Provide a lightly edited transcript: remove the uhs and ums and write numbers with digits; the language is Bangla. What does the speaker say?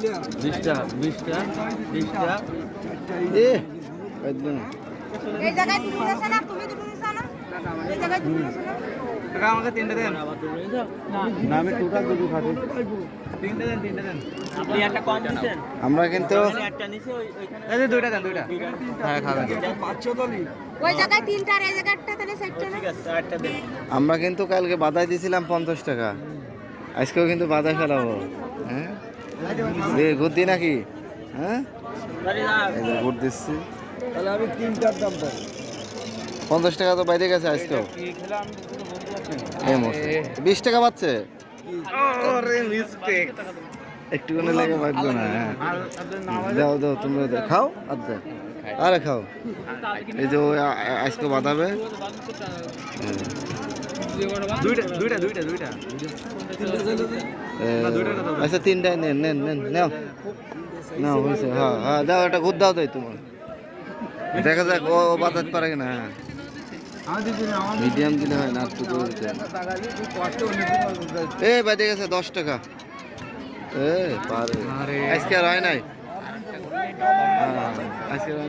20টা 20টা 20টা এ কইলো না এই জায়গায় তুমি দিছ না তুমি দুটো দিছ না এই জায়গায় তুমি দিছ না টাকা আমাকে 3টা দেন না আমি টোটাল দুটো খাবো 3টা দেন আপনি একটা কম দিবেন আমরা কিন্তু একটা নিচে ওইখানে এই দুইটা দেন দুইটা হ্যাঁ খাবেন 500 তো নি ওই জায়গায় তিনটা আর এই জায়গাটা তাহলে সেটটা না ঠিক আছে আটটা দেন আমরা কিন্তু কালকে বাদাই দিছিলাম 50 টাকা আজকেও কিন্তু বাদাই ফেলাবো হ্যাঁ দে গুদ্দি নাকি হ্যাঁ এই যে গুড় দিচ্ছি তাহলে আমি 3টার দাম পাবো 50 টাকা তো বাইরে গেছে আজকেও কি খেলাম পুরো বন্ধু আছে এই মশে 20 টাকা পাচ্ছে আরে মিস্টেক একটুখানি লেগে বাঁচবো না হ্যাঁ দাও দাও তোমরা দাও খাও আর দাও আরে খাও এই যে আজকে বাদাবে দুইটা আচ্ছা তিনটায় নেন নেন নেন নাও নাও হয়েছে হ্যাঁ হ্যাঁ দাও একটা গুড় দাও তাই তোমার দেখা যাক ও বাতাতে পারে কিনা হ্যাঁ মিডিয়াম দিলে হয় না একটু করে দিতে এই বাইরে গেছে 10 টাকা এ পারে আজকে আর হয় নাই আজকে